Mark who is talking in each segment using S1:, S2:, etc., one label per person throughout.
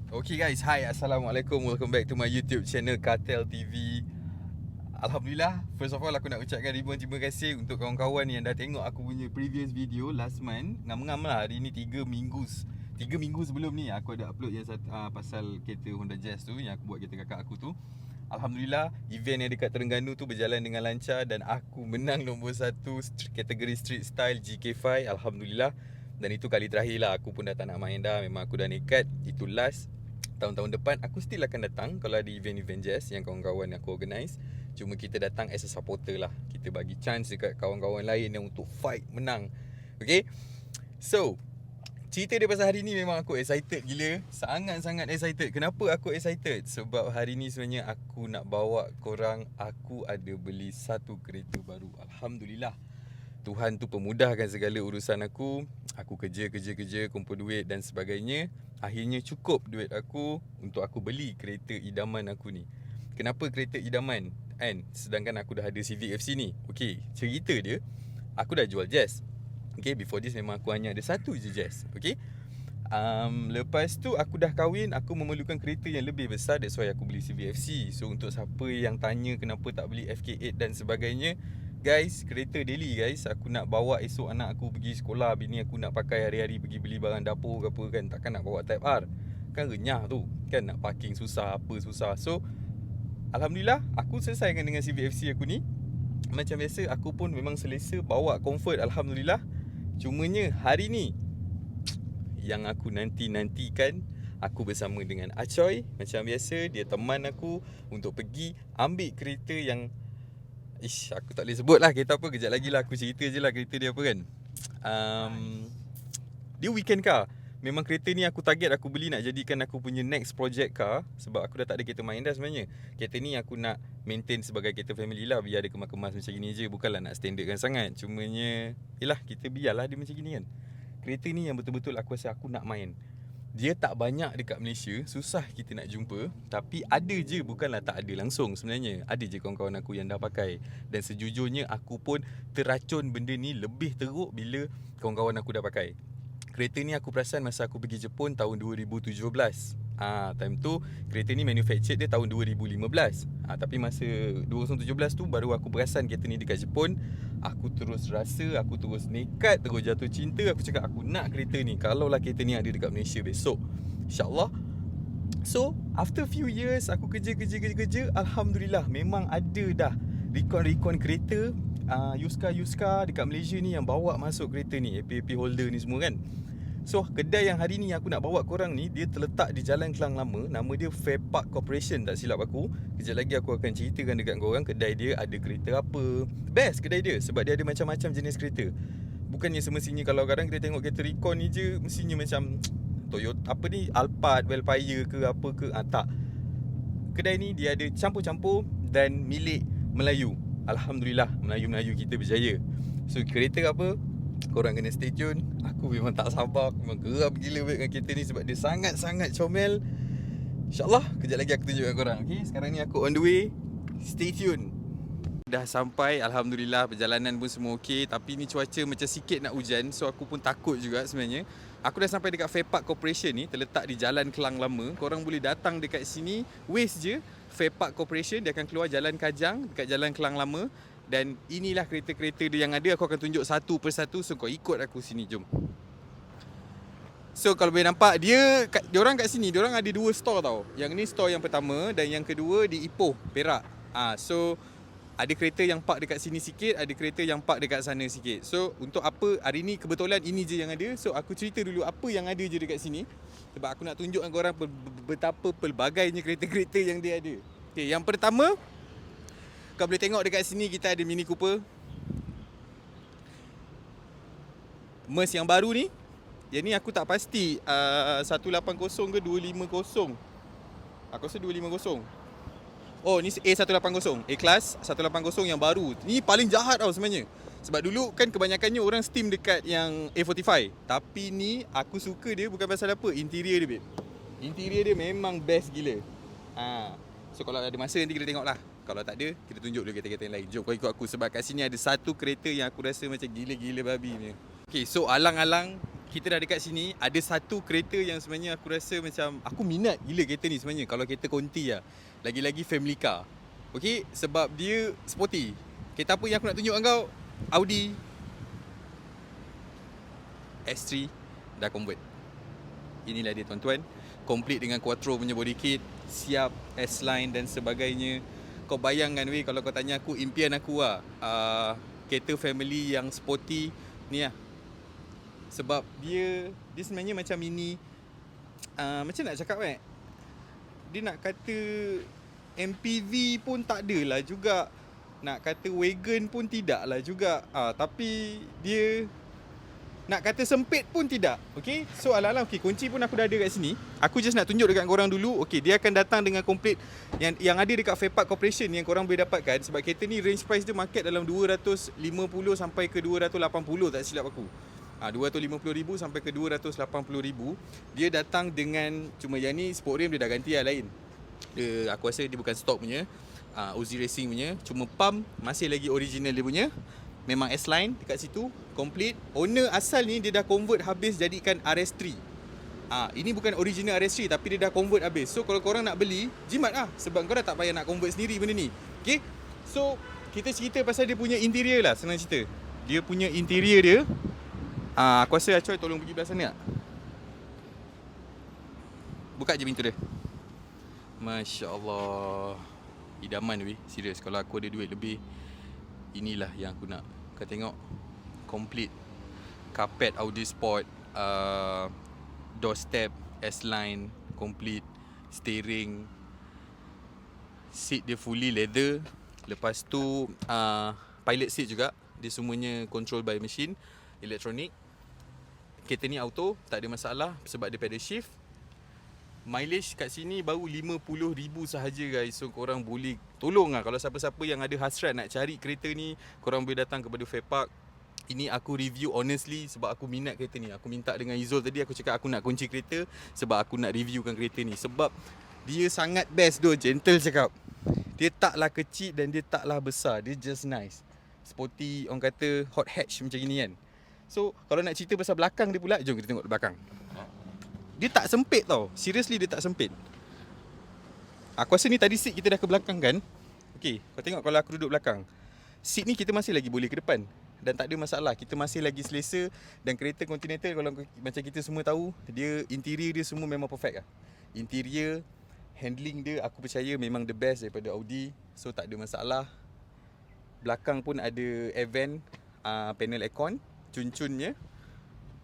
S1: Okay guys, hi, Assalamualaikum. Welcome back to my YouTube channel Cartel TV. Alhamdulillah, first of all aku nak ucapkan ribuan terima kasih untuk kawan-kawan yang dah tengok aku punya previous video last month. Ngam-ngam lah, hari ni 3 minggu sebelum ni aku ada upload yang pasal kereta Honda Jazz tu, yang aku buat kereta kakak aku tu. Alhamdulillah, event yang dekat Terengganu tu berjalan dengan lancar dan aku menang nombor 1 kategori street style GK5. Alhamdulillah. Dan itu kali terakhir lah, aku pun dah tak nak main dah. Memang aku dah nekat, itu last. Tahun-tahun depan aku still akan datang kalau ada event-event jazz yang kawan-kawan aku organise. Cuma kita datang as a supporter lah. Kita bagi chance dekat kawan-kawan lain yang untuk fight menang. Okay. So cerita dia pasal hari ni memang aku excited gila. Sangat-sangat excited. Kenapa aku excited? Sebab hari ni sebenarnya aku nak bawa korang, aku ada beli satu kereta baru. Alhamdulillah, Tuhan tu pemudahkan segala urusan aku. Aku kerja, kumpul duit dan sebagainya. Akhirnya cukup duit aku untuk aku beli kereta idaman aku ni. Kenapa kereta idaman? Kan? Sedangkan aku dah ada Civic FC ni. Okay, cerita dia, aku dah jual Jazz. Okay, before this memang aku hanya ada satu je Jazz. Okay. Lepas tu aku dah kahwin, aku memerlukan kereta yang lebih besar. That's why aku beli Civic FC. So untuk siapa yang tanya kenapa tak beli FK8 dan sebagainya, guys, kereta daily guys. Aku nak bawa esok anak aku pergi sekolah, bini aku nak pakai hari-hari pergi beli barang dapur ke apa kan. Takkan nak bawa Type R, kan renyah tu kan, nak parking susah, apa susah. So Alhamdulillah, aku selesaikan dengan Civic FC aku ni. Macam biasa, aku pun memang selesa, bawa comfort, Alhamdulillah. Cumanya hari ni yang aku nanti-nantikan, aku bersama dengan Acoy. Macam biasa, dia teman aku untuk pergi ambil kereta yang aku tak boleh sebut lah kereta apa. Kejap lagi lah aku cerita je lah kereta dia apa kan. Dia weekend car. Memang kereta ni aku target aku beli nak jadikan aku punya next project car. Sebab aku dah tak ada kereta main dah sebenarnya. Kereta ni aku nak maintain sebagai kereta family lah. Biar dia kemas-kemas macam gini je. Bukanlah nak standardkan sangat. Cumanya yelah, kita biarlah dia macam gini kan. Kereta ni yang betul-betul aku rasa aku nak main. Dia tak banyak dekat Malaysia, susah kita nak jumpa. Tapi ada je, bukanlah tak ada langsung sebenarnya. Ada je kawan-kawan aku yang dah pakai. Dan sejujurnya aku pun teracun benda ni lebih teruk bila kawan-kawan aku dah pakai. Kereta ni aku perasan masa aku pergi Jepun tahun 2017. Time tu kereta ni manufactured dia tahun 2015. Tapi masa 2017 tu baru aku perasan kereta ni dekat Jepun. Aku terus rasa, aku terus nekat, terus jatuh cinta. Aku cakap aku nak kereta ni. Kalaulah kereta ni ada dekat Malaysia besok, InsyaAllah. So after few years aku kerja, Alhamdulillah memang ada dah recon kereta Yuska dekat Malaysia ni yang bawa masuk kereta ni, AP holder ni semua kan. So kedai yang hari ni aku nak bawa korang ni, dia terletak di Jalan Klang Lama. Nama dia Fair Park Corporation, tak silap aku. Kejap lagi aku akan ceritakan dekat korang kedai dia ada kereta apa. Best kedai dia sebab dia ada macam-macam jenis kereta. Bukannya semestinya kalau kadang kita tengok kereta recon ni je mestinya macam Toyota apa ni, Alphard, Velfire ke apa ke. Tak. Kedai ni dia ada campur-campur dan milik Melayu. Alhamdulillah, Melayu-Melayu kita berjaya. So kereta apa, korang kena stay tune. Aku memang tak sabar, memang geram gila dengan kereta ni sebab dia sangat-sangat comel. InsyaAllah kejap lagi aku tunjukkan korang. Okay, sekarang ni aku on the way. Stay tune. Dah sampai, Alhamdulillah, perjalanan pun semua okey. Tapi ni cuaca macam sikit nak hujan. So aku pun takut juga sebenarnya. Aku dah sampai dekat Fair Park Corporation ni, terletak di Jalan Kelang Lama. Korang boleh datang dekat sini, waste je Fair Park Corporation. Dia akan keluar Jalan Kajang dekat Jalan Kelang Lama. Dan inilah kereta-kereta dia yang ada. Aku akan tunjuk satu persatu. So kau ikut aku sini, jom. So kalau boleh nampak, diorang kat sini, diorang ada 2 store tau. Yang ni store yang pertama dan yang kedua di Ipoh, Perak. So ada kereta yang park dekat sini sikit, ada kereta yang park dekat sana sikit. So untuk apa, hari ni kebetulan ini je yang ada. So aku cerita dulu apa yang ada je dekat sini. Sebab aku nak tunjukkan korang betapa pelbagainya kereta-kereta yang dia ada. Okay, yang pertama, kau boleh tengok dekat sini kita ada Mini Cooper Merc yang baru ni. Yang ni aku tak pasti 180 ke 250. Aku rasa 250. Oh, ni A180, A-Class 180 yang baru. Ni paling jahat tau sebenarnya. Sebab dulu kan kebanyakannya orang steam dekat yang A45. Tapi ni aku suka dia bukan pasal apa, interior dia babe. Interior dia memang best gila. So kalau ada masa nanti kita tengok lah. Kalau tak ada, kita tunjuk dulu kereta-kereta yang lain. Jom kau ikut aku sebab kat sini ada satu kereta yang aku rasa macam gila-gila babi ni. Okay, so alang-alang kita dah dekat sini. Ada satu kereta yang sebenarnya aku rasa macam aku minat gila kereta ni sebenarnya. Kalau kereta konti lah, lagi-lagi family car. Okay, sebab dia sporty. Kereta apa yang aku nak tunjuk kat kau? Audi S3 dah convert. Inilah dia tuan-tuan, complete dengan Quattro punya body kit, siap S-Line dan sebagainya. Kau bayangkan weh, kalau kau tanya aku, impian aku lah kereta family yang sporty ni lah. Sebab dia sebenarnya macam ini, macam nak cakap dia nak kata MPV pun tak adalah juga, nak kata wagon pun tidak lah juga, tapi dia nak kata sempit pun tidak. Okay, so alang-alang okay, kunci pun aku dah ada kat sini. Aku just nak tunjuk dekat korang dulu. Okay, dia akan datang dengan complete yang ada dekat Fairpark Corporation yang korang boleh dapatkan. Sebab kereta ni range price dia market dalam 250 sampai ke 280 tak silap aku. 250,000 sampai ke 280,000. Dia datang dengan, cuma yang ni sport rim dia dah ganti lah lain. Aku rasa dia bukan stock punya, Uzi Racing punya. Cuma pump masih lagi original dia punya. Memang S-Line dekat situ, complete. Owner asal ni dia dah convert habis jadikan RS3. Ini bukan original RS3 tapi dia dah convert habis. So kalau korang nak beli, jimat lah. Sebab korang tak payah nak convert sendiri benda ni. Okay, so kita cerita pasal dia punya interior lah, senang cerita. Dia punya interior dia, aku rasa Acoy tolong pergi belah sana tak? Buka je pintu dia. Masya Allah, idaman weh, serius. Kalau aku ada duit lebih, inilah yang aku nak. Kau tengok, complete carpet Audi Sport, doorstep S-Line, complete steering, seat dia fully leather. Lepas tu pilot seat juga, dia semuanya control by machine, electronic. Kereta ni auto, tak ada masalah sebab dia pedal shift. Mileage kat sini baru 50,000 sahaja guys. So korang boleh tolong lah, kalau siapa-siapa yang ada hasrat nak cari kereta ni, korang boleh datang kepada Fairpark. Ini aku review honestly sebab aku minat kereta ni. Aku minta dengan Izul tadi, aku cakap aku nak kunci kereta sebab aku nak reviewkan kereta ni. Sebab dia sangat best doh, gentle cakap. Dia taklah kecil dan dia taklah besar, dia just nice. Sporty, orang kata hot hatch macam gini kan. So kalau nak cerita pasal belakang dia pula, jom kita tengok belakang. Dia tak sempit tau, seriously dia tak sempit. Aku rasa ni tadi seat kita dah ke belakang kan. Okay, kau tengok kalau aku duduk belakang, seat ni kita masih lagi boleh ke depan dan tak ada masalah, kita masih lagi selesa. Dan kereta Continental kalau macam kita semua tahu, dia interior dia semua memang perfect lah. Interior, handling dia aku percaya memang the best daripada Audi. So tak ada masalah. Belakang pun ada air vent, panel aircon, cun-cunnya.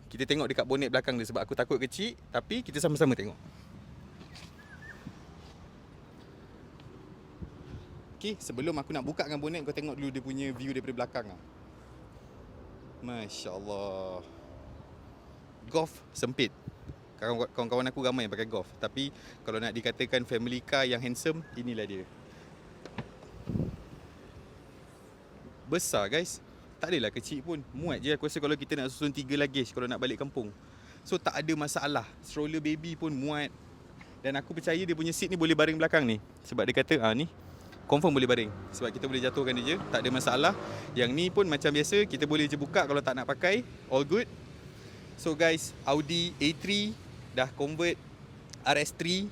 S1: Kita tengok dekat bonet belakang dia sebab aku takut kecil, tapi kita sama-sama tengok. Okay, sebelum aku nak bukakan bonet, kau tengok dulu dia punya view daripada belakang lah. Masya Allah. Golf sempit. Kawan-kawan aku ramai yang pakai Golf, tapi kalau nak dikatakan family car yang handsome, inilah dia. Besar guys, tak adalah kecil pun, muat je. Aku rasa kalau kita nak susun 3 luggage kalau nak balik kampung, so tak ada masalah. Stroller baby pun muat. Dan aku percaya dia punya seat ni boleh baring belakang ni. Sebab dia kata ni confirm boleh baring, sebab kita boleh jatuhkan dia je, tak ada masalah. Yang ni pun macam biasa, kita boleh je buka kalau tak nak pakai, all good. So guys, Audi A3 dah convert RS3.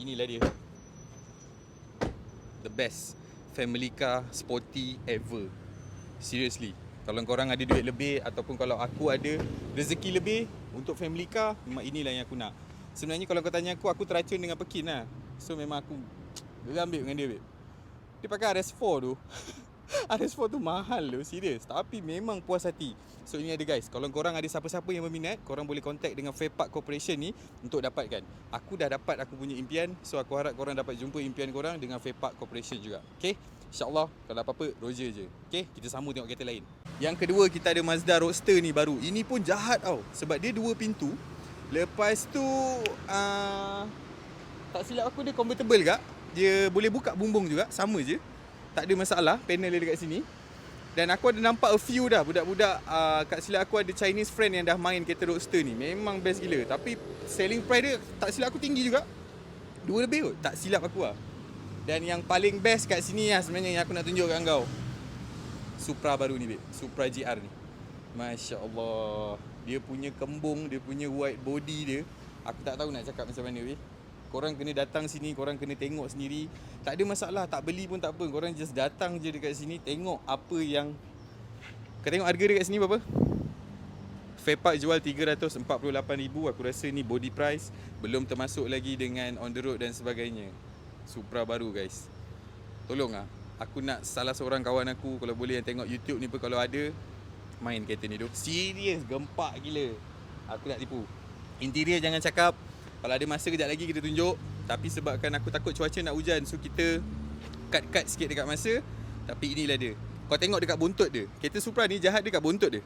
S1: Inilah dia, the best family car sporty ever. Seriously, kalau korang ada duit lebih ataupun kalau aku ada rezeki lebih untuk family car, memang inilah yang aku nak. Sebenarnya kalau kau tanya aku teracun dengan Pekin lah. So memang aku geram dengan dia, babe. Dia pakai RS4 tu. RS4 tu mahal tu, serius. Tapi memang puas hati. So ini ada guys, kalau korang ada siapa-siapa yang berminat, korang boleh contact dengan Fairpark Corporation ni untuk dapatkan. Aku dah dapat aku punya impian, so aku harap korang dapat jumpa impian korang dengan Fairpark Corporation juga. Okay, InsyaAllah kalau apa-apa Roger je. Okay, kita sambung tengok kereta lain. Yang kedua kita ada Mazda Roadster ni baru. Ini pun jahat tau, sebab dia 2 pintu. Lepas tu tak silap aku dia convertible juga. Dia boleh buka bumbung juga, sama je, tak ada masalah. Panel dia dekat sini. Dan aku ada nampak a few dah budak-budak, kat silap aku ada Chinese friend yang dah main kereta Roadster ni. Memang best gila. Tapi selling price dia tak silap aku tinggi juga, 2 lebih kot, tak silap aku lah. Dan yang paling best kat sini lah sebenarnya yang aku nak tunjuk kat kau, Supra baru ni babe, Supra GR ni. Masya Allah. Dia punya kembung, dia punya white body dia, aku tak tahu nak cakap macam mana weh. Korang kena datang sini, korang kena tengok sendiri. Tak ada masalah, tak beli pun tak apa. Korang just datang je dekat sini, tengok apa yang... Kau tengok harga dekat sini berapa? Fairpark jual 348,000. Aku rasa ni body price. Belum termasuk lagi dengan on the road dan sebagainya. Supra baru guys. Tolong lah, aku nak salah seorang kawan aku, kalau boleh yang tengok YouTube ni pun, kalau ada, main kereta ni tu. Serius, gempak gila. Aku nak tipu. Interior jangan cakap. Kalau ada masa kejap lagi kita tunjuk. Tapi sebabkan aku takut cuaca nak hujan, so kita cut sikit dekat masa. Tapi inilah dia. Kau tengok dekat buntut dia. Kereta Supra ni jahat dekat buntut dia.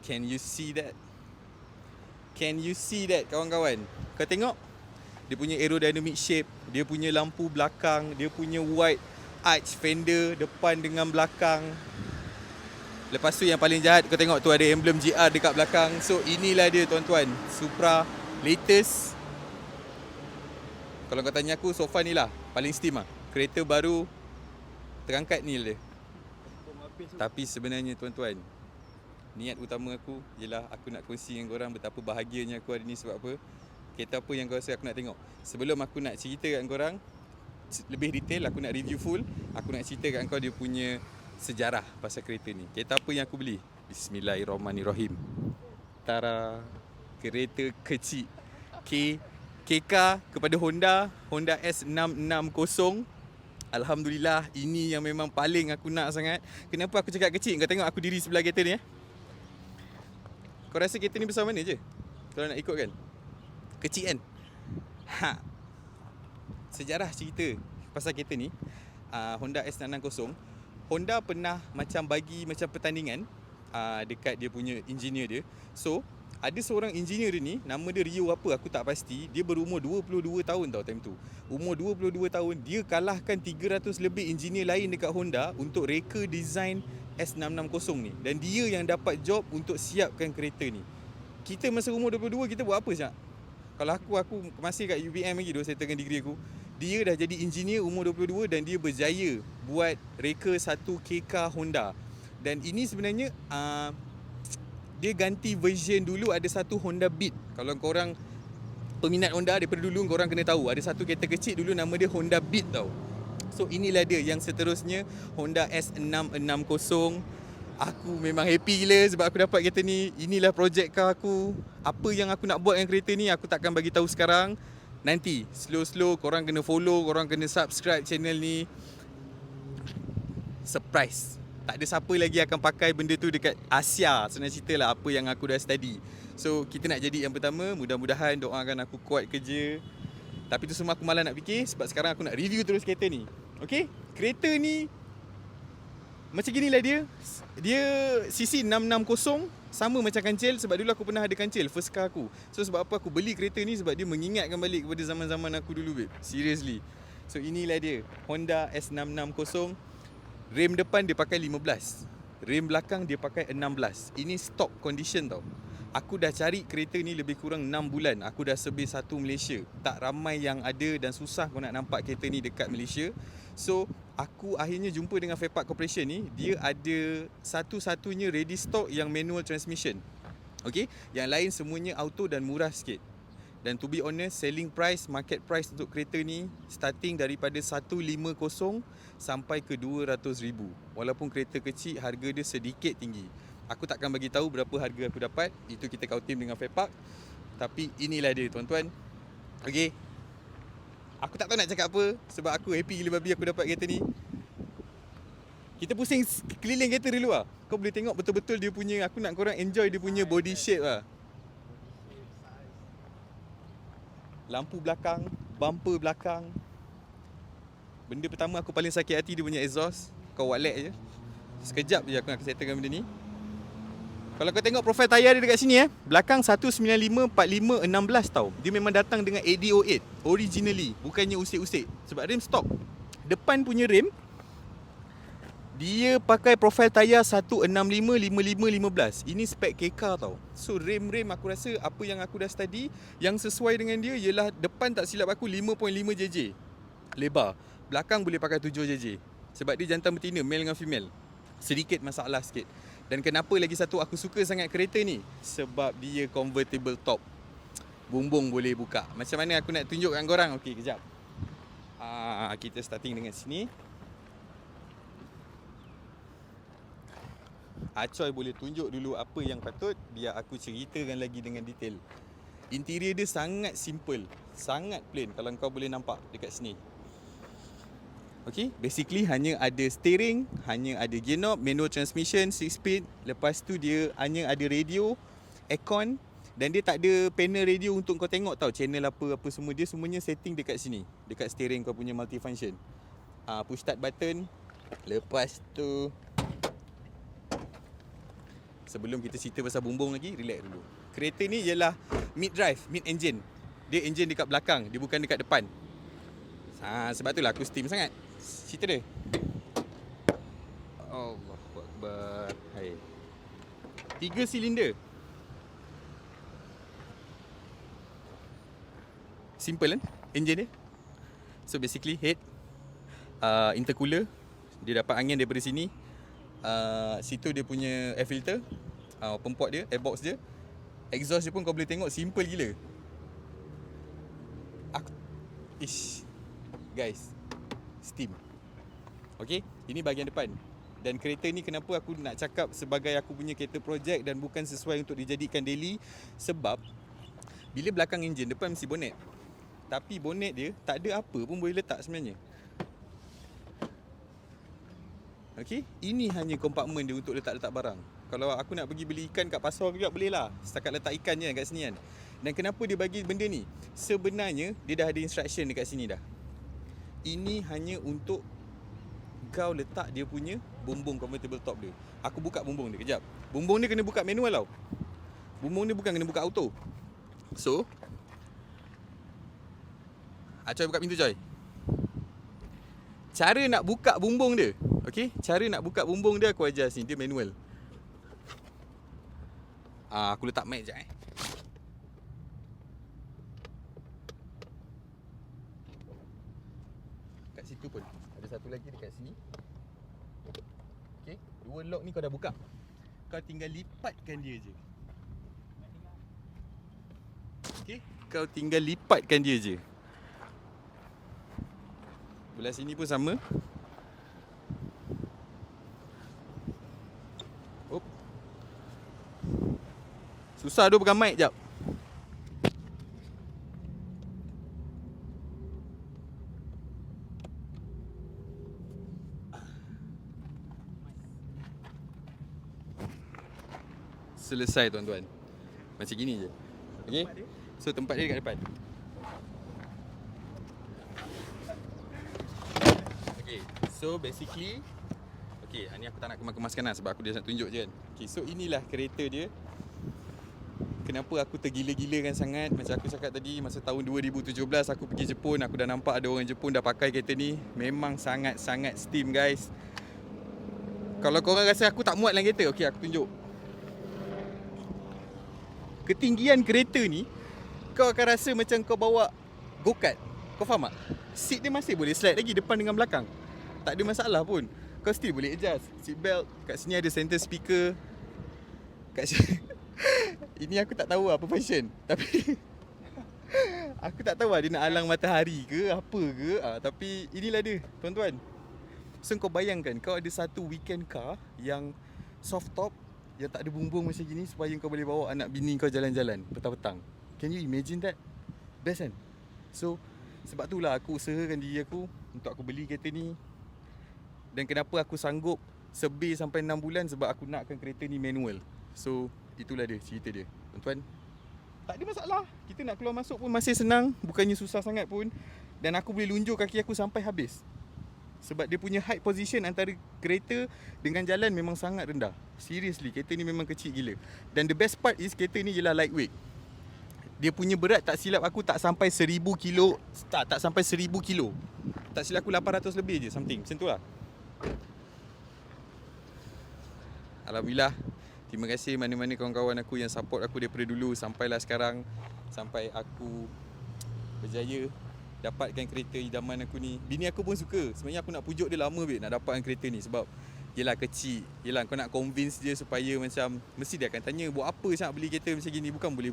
S1: Can you see that? Can you see that kawan-kawan? Kau tengok dia punya aerodynamic shape, dia punya lampu belakang, dia punya wide arch fender depan dengan belakang. Lepas tu yang paling jahat, kau tengok tu ada emblem GR dekat belakang. So inilah dia tuan-tuan, Supra latest. Kalau kau tanya aku, so far ni lah paling steam lah. Kereta baru terangkat ni lah dia. Tapi sebenarnya tuan-tuan, niat utama aku ialah aku nak kongsi dengan korang betapa bahagianya aku hari ni. Sebab apa? Kereta apa yang kau rasa aku nak tengok. Sebelum aku nak cerita kat korang lebih detail, aku nak review full, aku nak cerita kat kau dia punya sejarah pasal kereta ni. Kereta apa yang aku beli? Bismillahirrahmanirrahim. Tara, kereta kecil KK kepada Honda S660. Alhamdulillah, ini yang memang paling aku nak sangat. Kenapa aku cakap kecil? Kau tengok aku diri sebelah kereta ni. Kau rasa kereta ni besar mana je kalau nak ikut kan? Kecil kan? Sejarah cerita pasal kereta ni, Honda S660. Honda pernah macam bagi macam pertandingan dekat dia punya engineer dia. So ada seorang engineer dia ni, nama dia Rio apa aku tak pasti. Dia berumur 22 tahun tau time tu. Umur 22 tahun, dia kalahkan 300 lebih engineer lain dekat Honda untuk reka design S660 ni. Dan dia yang dapat job untuk siapkan kereta ni. Kita masa umur 22 kita buat apa Syak? Kalau aku masih kat UVM lagi dulu settlekan degree aku. Dia dah jadi engineer umur 22 dan dia berjaya buat reka satu KK Honda. Dan ini sebenarnya dia ganti version. Dulu ada satu Honda Beat. Kalau korang peminat Honda daripada dulu, korang kena tahu ada satu kereta kecil dulu nama dia Honda Beat tau. So inilah dia yang seterusnya, Honda S660. Aku memang happy gila sebab aku dapat kereta ni. Inilah projek car aku. Apa yang aku nak buat dengan kereta ni aku takkan bagi tahu sekarang. Nanti slow-slow korang kena follow, korang kena subscribe channel ni. Surprise. Tak ada siapa lagi akan pakai benda tu dekat Asia. Senang cerita lah apa yang aku dah study. So kita nak jadi yang pertama. Mudah-mudahan doakan aku kuat kerja. Tapi tu semua aku malas nak fikir sebab sekarang aku nak review terus kereta ni. Okay? Kereta ni macam gini lah dia. Dia CC 660. Sama macam kancil. Sebab dulu aku pernah ada kancil first car aku. So sebab apa aku beli kereta ni? Sebab dia mengingatkan balik kepada zaman-zaman aku dulu babe. Seriously. So inilah dia, Honda S660. Rem depan dia pakai 15. Rem belakang dia pakai 16. Ini stock condition tau. Aku dah cari kereta ni lebih kurang 6 bulan. Aku dah servis satu Malaysia. Tak ramai yang ada dan susah kau nak nampak kereta ni dekat Malaysia. So aku akhirnya jumpa dengan Fairpark Corporation ni. Dia ada satu-satunya ready stock yang manual transmission. Okay, yang lain semuanya auto dan murah sikit. Dan to be honest, selling price, market price untuk kereta ni starting daripada 150 sampai ke 200,000. Walaupun kereta kecil, harga dia sedikit tinggi. Aku takkan bagi tahu berapa harga aku dapat. Itu kita kau tim dengan Fairpark. Tapi inilah dia tuan-tuan. Okay, aku tak tahu nak cakap apa sebab aku happy gila babi aku dapat kereta ni. Kita pusing keliling kereta dulu lah. Kau boleh tengok betul-betul dia punya. Aku nak korang enjoy dia punya body shape lah. Lampu belakang, bumper belakang. Benda pertama aku paling sakit hati dia punya exhaust. Kau wallet je. Sekejap je aku nak settlekan benda ni. Kalau kau tengok profil tayar dia dekat sini belakang 195 45 16 tau. Dia memang datang dengan AD08 originally, bukannya usik-usik. Sebab rem stock. Depan punya rem dia pakai profil tayar 165 55 15. Ini spek KK tau. So rem aku rasa apa yang aku dah study, yang sesuai dengan dia ialah depan tak silap aku 5.5 JJ lebar. Belakang boleh pakai 7 JJ. Sebab dia jantan betina, male dengan female. sedikit masalah sikit. Dan kenapa lagi satu aku suka sangat kereta ni? Sebab dia convertible top. Bumbung boleh buka. Macam mana aku nak tunjuk kat korang? Okey, kejap. Kita starting dengan sini. Acoy boleh tunjuk dulu apa yang patut, biar aku ceritakan lagi dengan detail. Interior dia sangat simple, sangat plain kalau kau boleh nampak dekat sini. Okay, basically hanya ada steering, hanya ada gear knob, manual transmission, 6 speed. Lepas tu dia hanya ada radio, aircon, dan dia tak ada panel radio untuk kau tengok tau channel apa semua. Dia semuanya setting dekat sini, dekat steering kau punya multifunction. Push start button. Lepas tu, sebelum kita cerita pasal bumbung lagi, relax dulu. Kereta ni ialah mid drive, mid engine. Dia engine dekat belakang, dia bukan dekat depan. Sebab tu lah aku steam sangat cerita dia. Allahu Akbar. Hai. 3 silinder. Simple kan engine dia. So basically head, intercooler, dia dapat angin daripada sini. Situ dia punya air filter, pempot dia, airbox dia. Exhaust dia pun kau boleh tengok simple gila. Guys, steam. Okay, ini bahagian depan. Dan kereta ni kenapa aku nak cakap sebagai aku punya kereta projek dan bukan sesuai untuk dijadikan daily. Sebab bila belakang enjin, depan mesti bonnet. Tapi bonnet dia tak ada apa pun boleh letak sebenarnya. Okay, ini hanya kompartmen dia untuk letak-letak barang. Kalau aku nak pergi beli ikan kat pasar juga boleh lah, setakat letak ikan je kat sini kan. Dan kenapa dia bagi benda ni? Sebenarnya dia dah ada instruction dekat sini dah. Ini hanya untuk kau letak dia punya bumbung convertible top dia. Aku buka bumbung dia kejap. Bumbung dia kena buka manual tau. Bumbung dia bukan kena buka auto. So, Coy buka pintu Coy. Cara nak buka bumbung dia, okay? Cara nak buka bumbung dia aku ajar sini. Dia manual. Aku letak mic sekejap kat situ pun ada satu lagi dekat sini. Okay, 2 lock ni kau dah buka. Kau tinggal lipatkan dia je. Okay, kau tinggal lipatkan dia je. Belah sini pun sama. Susah tu pegang mic jap. Selesai tuan-tuan. Macam gini je. Okay, so tempat dia dekat depan. Okay, so basically, okay, ni aku tak nak kemas-kemaskan lah sebab aku dah nak tunjuk je kan. Okay, so inilah kereta dia. Kenapa aku tergila-gilakan sangat. Macam aku cakap tadi, masa tahun 2017 aku pergi Jepun, aku dah nampak ada orang Jepun dah pakai kereta ni. Memang sangat-sangat steam guys. Kalau korang rasa aku tak muat dalam kereta, okay aku tunjuk. Ketinggian kereta ni, kau akan rasa macam kau bawa go-kart. Kau faham tak? Seat dia masih boleh slide lagi depan dengan belakang. Tak ada masalah pun. Kau still boleh adjust seat belt. Kat sini ada center speaker. Kat sini ini aku tak tahu apa function. Tapi aku tak tahu dia nak alang matahari ke apa ke. Tapi inilah dia tuan-tuan. So kau bayangkan kau ada satu weekend car yang soft top, yang tak ada bumbung macam gini, supaya kau boleh bawa anak bini kau jalan-jalan petang-petang. Can you imagine that? Best kan? So sebab itulah aku usahakan diri aku untuk aku beli kereta ni. Dan kenapa aku sanggup sebir sampai 6 bulan, sebab aku nakkan kereta ni manual. So itulah dia cerita dia tuan-tuan. Tak ada masalah. Kita nak keluar masuk pun masih senang. Bukannya susah sangat pun. Dan aku boleh lunjuk kaki aku sampai habis. Sebab dia punya height position antara kereta dengan jalan memang sangat rendah. Seriously, kereta ni memang kecil gila. Dan the best part is kereta ni ialah lightweight. Dia punya berat tak silap aku tak sampai 1000 kilo. Tak sampai 1000 kilo. Tak silap aku 800 lebih je something. Macam tu lah. Alhamdulillah. Terima kasih mana-mana kawan-kawan aku yang support aku daripada dulu sampailah sekarang. Sampai aku berjaya dapatkan kereta idaman aku ni. Bini aku pun suka. Sebenarnya aku nak pujuk dia lama nak dapatkan kereta ni. Sebab Yelah kecil. Yelah kau nak convince dia supaya macam mesti dia akan tanya buat apa sangat beli kereta macam gini. Bukan boleh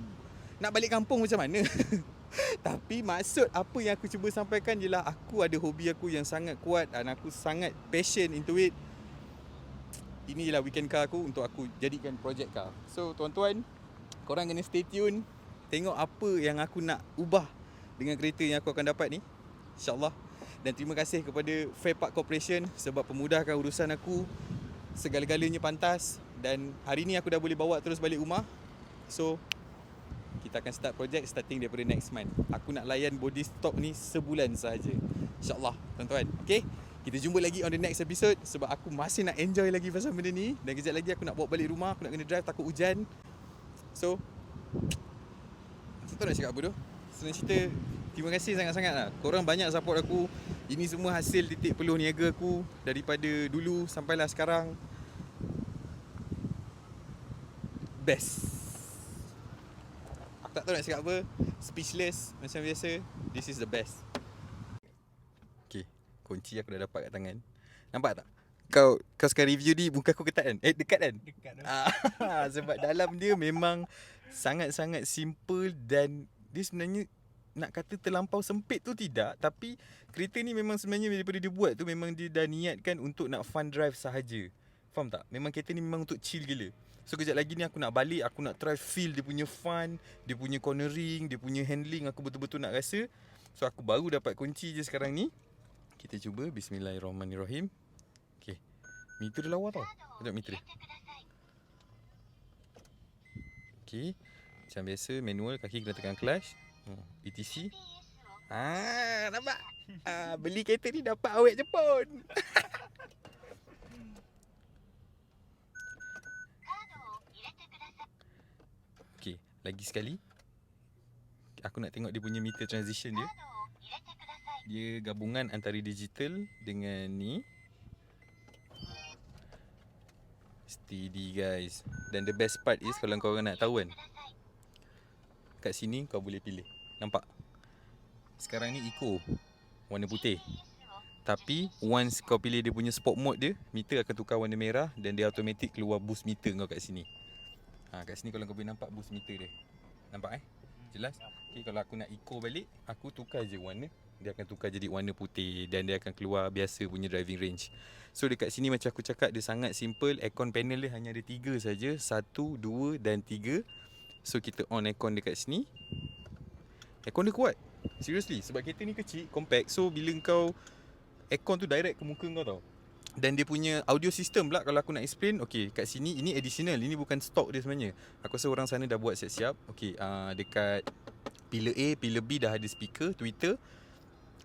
S1: nak balik kampung macam mana. Tapi maksud apa yang aku cuba sampaikan ialah aku ada hobi aku yang sangat kuat dan aku sangat passion into it. Ini ialah weekend car aku untuk aku jadikan project car. So tuan-tuan, korang kena stay tune. Tengok apa yang aku nak ubah dengan kereta yang aku akan dapat ni, InsyaAllah. Dan terima kasih kepada Fair Park Corporation sebab pemudahkan urusan aku. Segala-galanya pantas. Dan hari ni aku dah boleh bawa terus balik rumah. So kita akan start project starting daripada next month. Aku nak layan body stock ni sebulan sahaja, InsyaAllah tuan-tuan. Okay, kita jumpa lagi on the next episode. Sebab aku masih nak enjoy lagi pasal benda ni. Dan kejap lagi aku nak bawa balik rumah. Aku nak kena drive, takut hujan. So tak tahu nak cakap apa tu. Senang cerita, terima kasih sangat-sangat lah. Korang banyak support aku. Ini semua hasil titik peluh niaga aku daripada dulu sampailah sekarang. Best. Aku tak tahu nak cakap apa. Speechless macam biasa. This is the best. Okay, kunci aku dah dapat kat tangan. Nampak tak? Kau sekarang review ni muka aku ketat kan? Dekat kan?
S2: Dekat tu.
S1: Sebab dalam dia memang sangat-sangat simple dan dia sebenarnya nak kata terlampau sempit tu tidak. Tapi kereta ni memang sebenarnya daripada dia buat tu memang dia dah niatkan untuk nak fun drive sahaja. Faham tak? Memang kereta ni memang untuk chill gila. So kejap lagi ni aku nak balik, aku nak try feel dia punya fun, dia punya cornering, dia punya handling aku betul-betul nak rasa. So aku baru dapat kunci je sekarang ni. Kita cuba. Bismillahirrahmanirrahim. Okay, meter dia lawa tau. Sekejap meter dia. Okay, macam biasa manual, kaki kena tekan clutch. ETC. Nampak? Beli kereta ni dapat awet Jepun. Okay, lagi sekali. Aku nak tengok dia punya meter transition dia. Dia gabungan antara digital dengan ni. Steady guys. Dan the best part is kalau korang nak tahu kan, kat sini kau boleh pilih. Nampak? Sekarang ni eco, warna putih. Tapi once kau pilih dia punya sport mode dia, meter akan tukar warna merah dan dia automatic keluar boost meter kau kat sini. Kat sini kalau kau boleh nampak boost meter dia. Nampak Jelas? Okay, kalau aku nak eco balik, aku tukar je warna. Dia akan tukar jadi warna putih dan dia akan keluar biasa punya driving range. So dekat sini macam aku cakap, dia sangat simple. Aircon panel dia hanya ada 3 saja. 1, 2 dan 3. So kita on aircon dekat sini. Aircon dia kuat. Seriously, sebab kereta ni kecil, compact. So bila kau aircon tu direct ke muka kau tau. Dan dia punya audio system pula kalau aku nak explain. Okay, kat sini ini additional. Ini bukan stock dia sebenarnya. Aku rasa orang sana dah buat siap-siap. Okay, dekat pillar A, pillar B dah ada speaker, tweeter.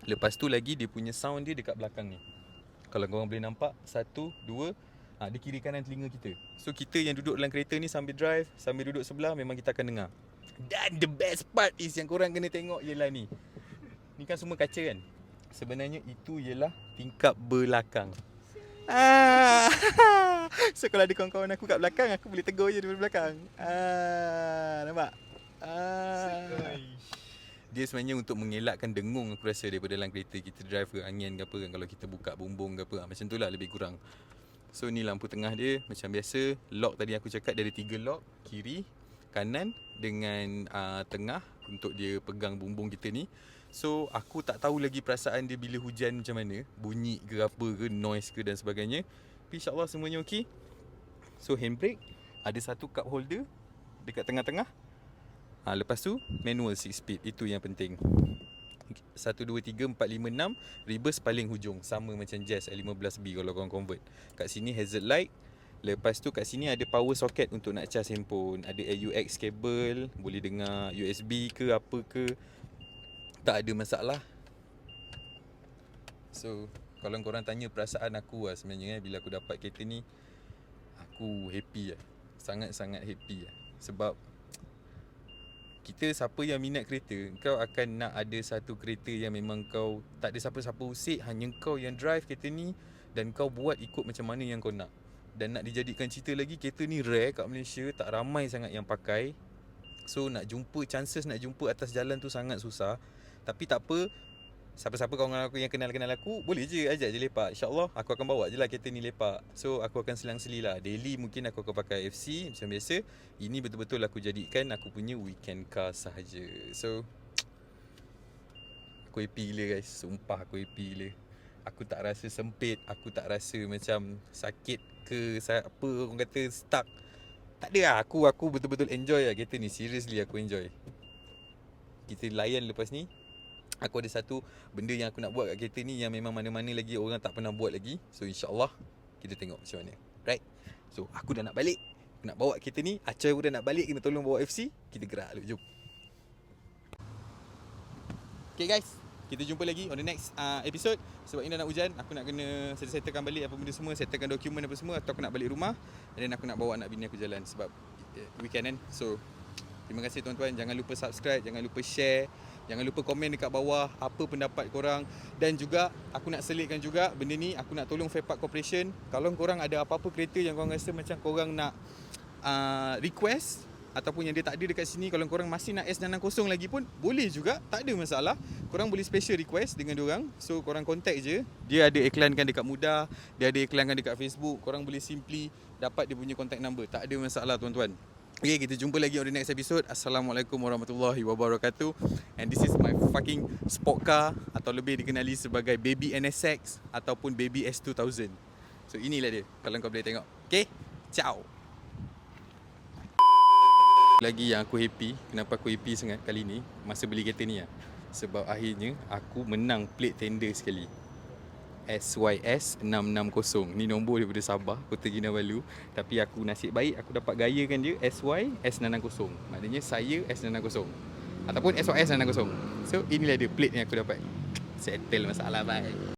S1: Lepas tu lagi dia punya sound dia dekat belakang ni. Kalau korang boleh nampak, 1, 2, dia kiri kanan telinga kita. So kita yang duduk dalam kereta ni sambil drive, sambil duduk sebelah, memang kita akan dengar. Dan the best part is yang korang kena tengok ialah ni. Ni kan semua kaca kan? Sebenarnya itu ialah tingkap belakang. So kalau ada kawan-kawan aku kat belakang, aku boleh tegur je daripada belakang. Nampak? Dia sebenarnya untuk mengelakkan dengung aku rasa daripada dalam kereta kita drive ke angin ke apa kan, kalau kita buka bumbung ke apa. Macam tu lah lebih kurang. So ni lampu tengah dia macam biasa. Lock tadi aku cakap dia ada 3 lock, kiri, kanan dengan tengah untuk dia pegang bumbung kita ni. So aku tak tahu lagi perasaan dia bila hujan macam mana, bunyi ke apa ke, noise ke dan sebagainya. Tapi insyaAllah semuanya okey. So handbrake ada satu cup holder dekat tengah-tengah. Lepas tu manual 6 speed, itu yang penting. 1, 2, 3, 4, 5, 6. Reverse paling hujung, sama macam Jazz L15B kalau korang convert. Kat sini hazard light. Lepas tu kat sini ada power socket untuk nak charge handphone. Ada AUX cable, boleh dengar USB ke apa ke. Tak ada masalah. So kalau korang tanya perasaan aku lah sebenarnya bila aku dapat kereta ni, aku happy lah. Sangat-sangat happy lah. Sebab kita siapa yang minat kereta, kau akan nak ada satu kereta yang memang kau tak ada siapa-siapa usik, hanya kau yang drive kereta ni dan kau buat ikut macam mana yang kau nak. Dan nak dijadikan cerita lagi, kereta ni rare kat Malaysia, tak ramai sangat yang pakai. So nak jumpa, chances nak jumpa atas jalan tu sangat susah. Tapi tak apa, Siapa-siapa kawan aku yang kenal-kenal aku, boleh je ajak je lepak. InsyaAllah aku akan bawa je lah kereta ni lepak. So aku akan selang-seli lah. Daily mungkin aku akan pakai FC macam biasa. Ini betul-betul aku jadikan aku punya weekend car sahaja. So aku happy gila guys. Sumpah aku happy gila. Aku tak rasa sempit. Aku tak rasa macam sakit ke apa orang kata stuck. Tak ada lah. Aku betul-betul enjoy lah kereta ni. Seriously aku enjoy. Kita layan lepas ni. Aku ada satu benda yang aku nak buat kat kereta ni yang memang mana-mana lagi orang tak pernah buat lagi. So insyaAllah kita tengok macam mana. Right? So aku dah nak balik. Aku nak bawa kereta ni. Acoy pun dah nak balik. Kena tolong bawa FC. Kita gerak dulu. Jom. Okay guys, kita jumpa lagi on the next episode. Sebab ini dah nak hujan, aku nak kena settlekan balik apa benda semua, settlekan dokumen apa semua. Atau aku nak balik rumah. Dan aku nak bawa anak bini aku jalan sebab weekend kan. So terima kasih tuan-tuan. Jangan lupa subscribe, jangan lupa share, jangan lupa komen dekat bawah apa pendapat korang. Dan juga aku nak selitkan juga benda ni, aku nak tolong Fairpark Corporation. Kalau korang ada apa-apa kereta yang korang rasa macam korang nak request ataupun yang dia tak ada dekat sini, kalau korang masih nak S90 lagi pun boleh juga, tak ada masalah. Korang boleh special request dengan diorang. So korang contact je. Dia ada iklankan dekat Mudah, dia ada iklankan dekat Facebook. Korang boleh simply dapat dia punya contact number. Tak ada masalah tuan-tuan. Okay, kita jumpa lagi on the next episode. Assalamualaikum warahmatullahi wabarakatuh. And this is my fucking sport car, atau lebih dikenali sebagai Baby NSX ataupun Baby S2000. So inilah dia, kalau kau boleh tengok. Okay, ciao. Lagi yang aku happy, kenapa aku happy sangat kali ni masa beli kereta ni lah, sebab akhirnya aku menang plate tender sekali. SYS 660. Ni nombor daripada Sabah, Kota Kinabalu. Tapi aku nasib baik aku dapat gayakan dia SY S660. Maknanya saya S660 ataupun SYS 660. So inilah dia plate yang aku dapat. Settle masalah bye.